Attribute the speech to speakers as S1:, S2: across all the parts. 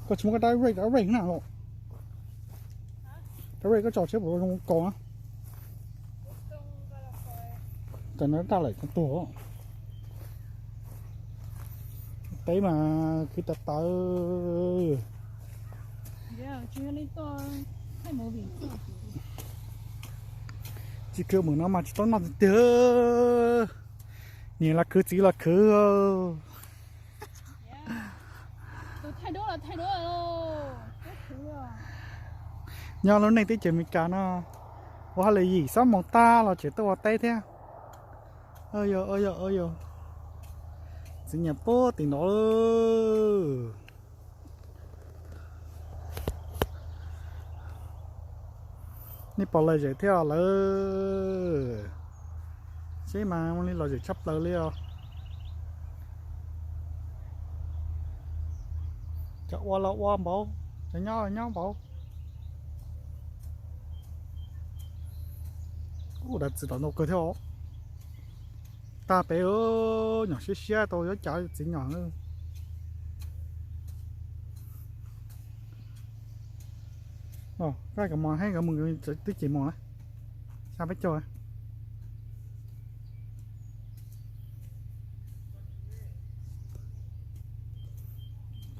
S1: có chúng cái đáy rake nào rồi cái rake có trò chết của con có á tại nó ta lại con tổ đấy mà khi ta tới chỉ cứ muốn nó mà chỉ tao nó từ nhìn là cứ chỉ là cứ
S2: thay đổi rồi
S1: nhau lúc này tới chuyện mình cả nóว่าอะไรgì sao mong ta là chỉ tôi tay thế ơi yo sinh nhật bố thì nóนี่ปอเลยเที่ยวเลยใช่ไหมวันนี้เราจะชับเลยเลยจะว่าเราว่าเบาจะย่อเบากูđã知道那个条大白哦nhỏ些些都要加几样了cái cái món hay cái món cái chỉ món sao biết chơi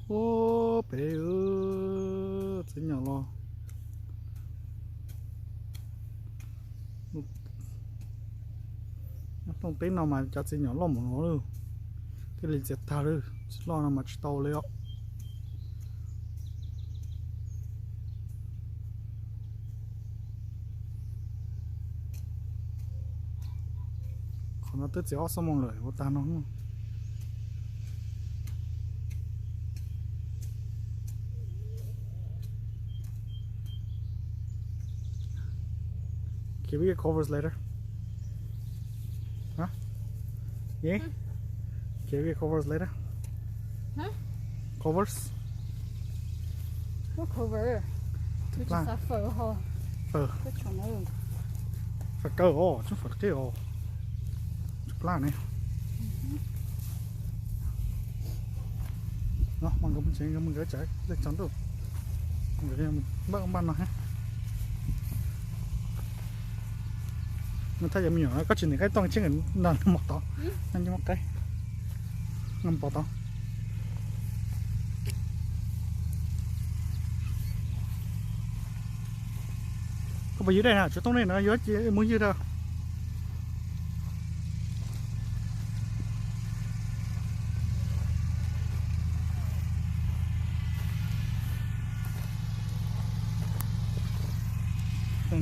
S1: ô bé ơi chỉ nhỏ lo không tính nào mà cho chỉ nhỏ lo một nó luôn cái này sẽ thà rồi lo nào mà tàu lên nó tới chỉ xong mong lời của ta nó can we get covers later huh yeah can we get covers later
S2: huh
S1: covers
S2: what cover tôi chỉ sao phở ho cái chỗ nào
S1: phải cơ ô chứ phải cái ô lá này nó mang cái chuyện mình gửi chạy để chọn được người mình bắt ông ban nào ha mình thấy mình nhỏ có chuyện này cái toàn chiếc hình nằm một tỏ nằm một cái nằm bỏ tỏ có bao nhiêu đây hả chỗ tông này nó dưới muốn dưới đâu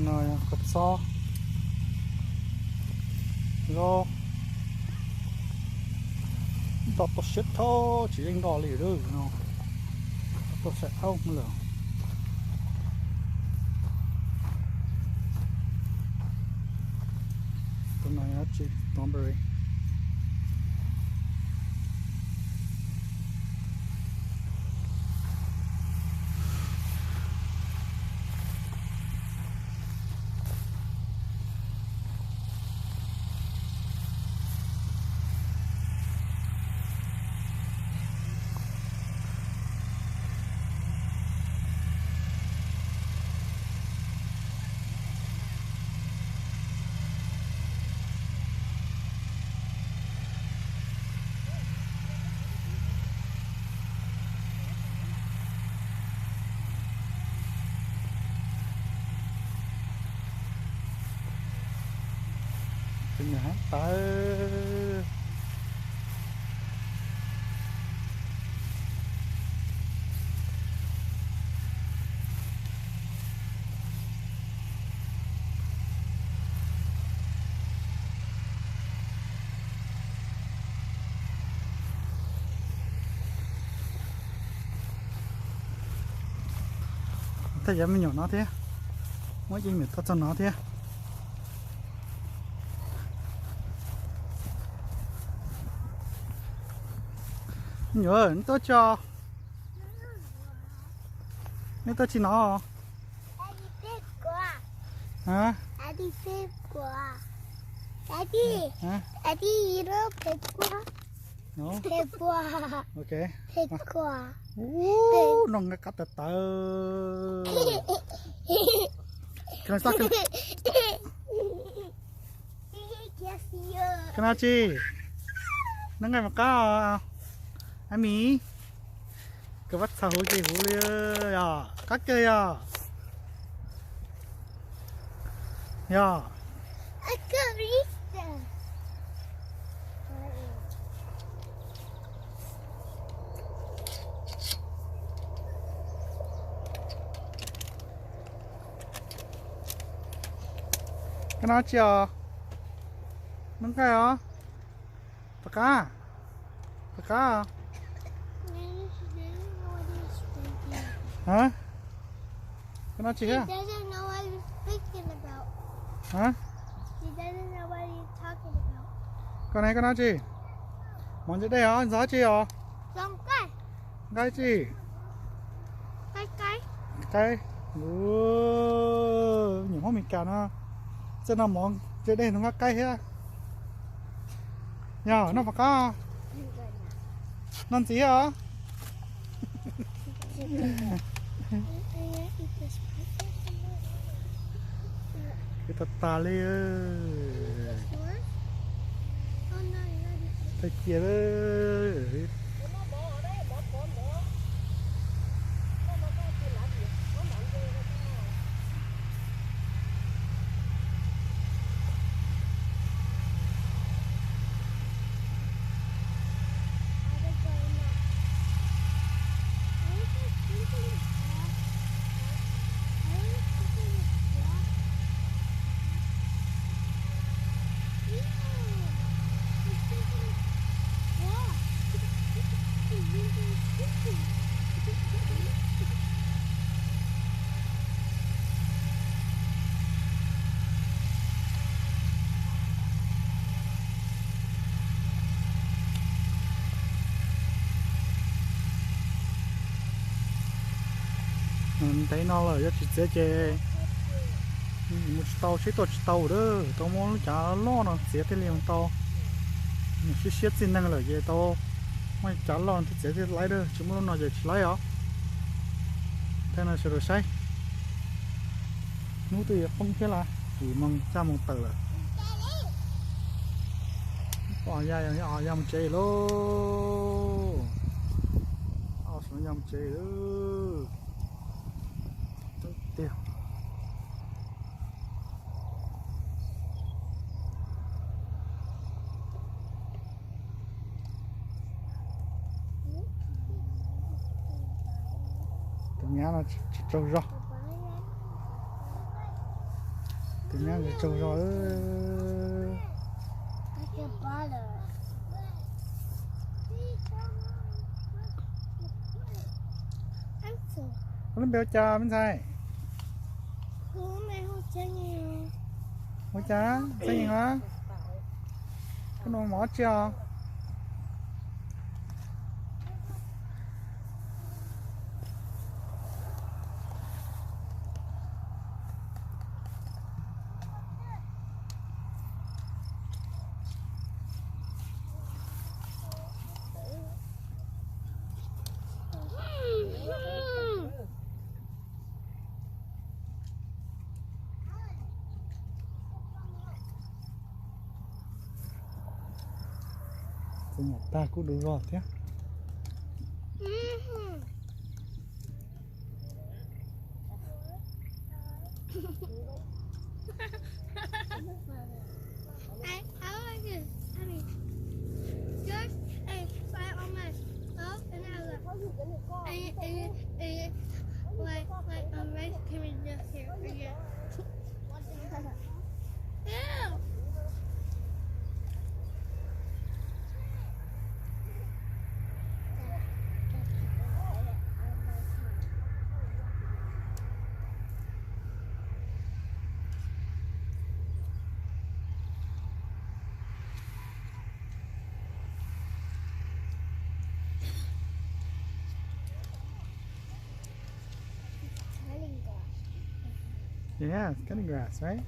S1: rồi cặp so rồi đọt bớt shit thôi chỉ anh đỏ lì thôi nó tôi sẽ không nữa cái này chỉ strawberry nhà tới thấy vậy mới nhỏ nó thế mỗi gì mình tao cho nó thế nhớ nó cho nó tao chỉ nó hả
S3: Daddy bếp quá. Daddy.
S1: hả
S3: Daddy 이거 bếp quá.
S1: nó
S3: bếp quá.
S1: ok
S3: bếp quá.
S1: nó nghe cắt tờ tờ cái sao cái nào chi nó nghe mà có anh mì cái vắt sao hối gì hối liền à cắt chơi à ya cái nào chi à nó cái à bạc cá hả cái nào chi
S3: He
S1: hả
S3: doesn't know what you're speaking about.
S1: hả
S3: He doesn't know what you're talking about.
S1: cái nào chi món gì đây hả giá chi à
S3: Don't
S1: cái chi cái những món mình cả nó cho nó món trên đây nó ngắt cây hết nhờ nó phải có non gì hả cái tạt tà li tay kia ơi thấy nó là rất chỉ dễ một tàu đó tao muốn chả lo nó dễ thế liền tàu một chút xin năng là dễ tàu mà chả lo thì dễ thế lấy đó chúng nó nói dễ lấy hả thế này sẽ rồi sai nút thì không thế là chỉ mong cha mong tờ bỏ ra một chơi lô xuống ra một chơi nữa tiêu từng nhà nó trâu rau từng nhà là trâu rau nó béo cha bên sai hôi cha sao gì hả cái nồi mỏ chưa ta cũng đủ rồi thế Yeah, it's cutting grass, right?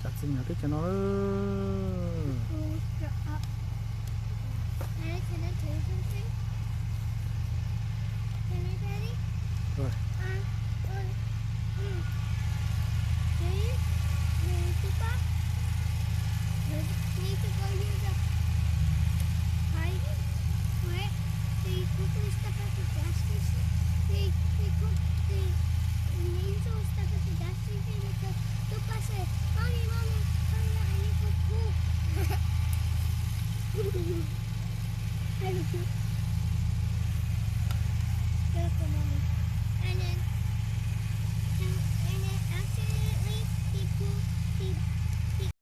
S1: Chặt xin nhỏ cái cho nó
S3: Daddy, can I tell you something? Can I, Daddy?
S1: Rồi.
S3: Daddy, Papa, need to go use the pipe where they cook the stuff at the gas station. They cook the nasal stuff at the gas station because Papa said, Mommy, hurry up, I need to poop. I don't know.